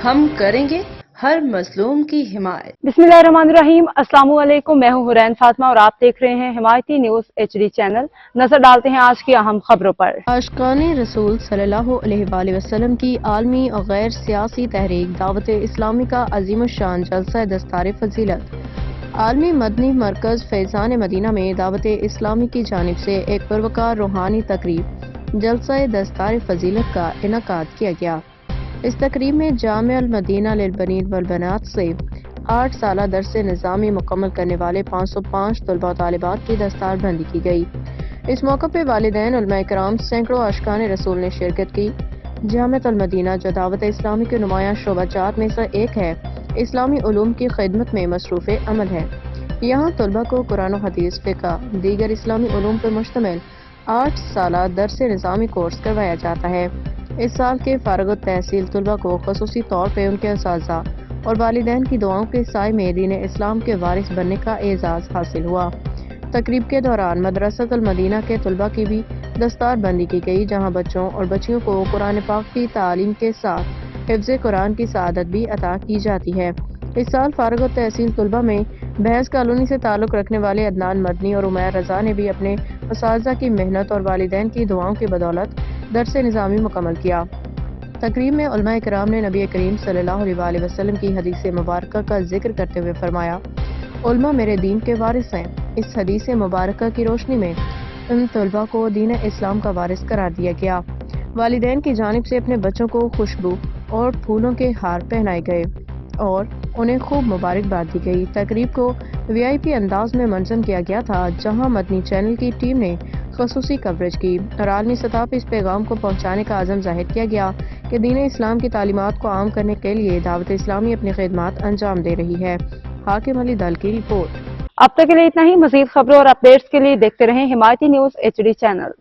ہم کریں گے ہر مظلوم کی حمایت۔ بسمillahirrahmanirrahim، السلام علیکم، میں ہوں حرین فاطمہ اور آپ دیکھ رہے ہیں حمایتی نیوز HD چینل۔ نظر ڈالتے ہیں آج کی اہم خبروں پر۔ عاشقان رسول صلی اللہ علیہ وآلہ وسلم کی عالمی اور غیر سیاسی تحریک دعوت اسلامی کا عظیم الشان جلسہ دستار فضیلت۔ عالمی مدنی مرکز فیضان مدینہ میں دعوت اسلامی کی جانب سے ایک پروقار روحانی تقریب جلسہ دستار فضیلت کا انعقاد کیا گیا۔ اس تقریب میں جامع المدینہ للبنین والبنات سے 8 سالہ درس نظامی مکمل کرنے والے 505 طلباء و طالبات کی دستار بندی کی گئی۔ اس موقع پہ والدین، علماء کرام، سینکڑوں عاشقان رسول نے شرکت کی۔ جامعۃ المدینہ، جو دعوت اسلامی کے نمایاں شعبہ جات میں سے ایک ہے، اسلامی علوم کی خدمت میں مصروف عمل ہے۔ یہاں طلباء کو قرآن و حدیث، فقہ، دیگر اسلامی علوم پر مشتمل 8 سالہ درس نظامی کورس کروایا جاتا ہے۔ اس سال کے فارغ التحصیل طلباء کو خصوصی طور پہ ان کے اساتذہ اور والدین کی دعاؤں کے سائے میں دین اسلام کے وارث بننے کا اعزاز حاصل ہوا۔ تقریب کے دوران مدرسۃ المدینہ کے طلباء کی بھی دستار بندی کی گئی، جہاں بچوں اور بچیوں کو قرآن پاک کی تعلیم کے ساتھ حفظ قرآن کی سعادت بھی عطا کی جاتی ہے۔ اس سال فارغ التحصیل طلباء میں بحث کالونی سے تعلق رکھنے والے عدنان مدنی اور عمیر رضا نے بھی اپنے اساتذہ کی محنت اور والدین کی دعاؤں کی بدولت درس نظامی مکمل کیا۔ تقریب میں علماء کرام نے نبی کریم صلی اللہ علیہ وآلہ وسلم کی حدیث مبارکہ کا ذکر کرتے ہوئے فرمایا، علماء میرے دین کے وارث ہیں۔ اس حدیث مبارکہ کی روشنی میں ان طلباء کو دین اسلام کا وارث قرار دیا گیا۔ والدین کی جانب سے اپنے بچوں کو خوشبو اور پھولوں کے ہار پہنائے گئے اور انہیں خوب مبارکباد دی گئی۔ تقریب کو VIP انداز میں منظم کیا گیا تھا، جہاں مدنی چینل کی ٹیم نے خصوصی کوریج کی اور عالمی سطح پر اس پیغام کو پہنچانے کا عزم ظاہر کیا گیا کہ دین اسلام کی تعلیمات کو عام کرنے کے لیے دعوت اسلامی اپنی خدمات انجام دے رہی ہے۔ حاکم علی دل کی رپورٹ۔ اب تک کے لیے اتنا ہی۔ مزید خبروں اور اپڈیٹس کے لیے دیکھتے رہیں حمایتی نیوز HD چینل۔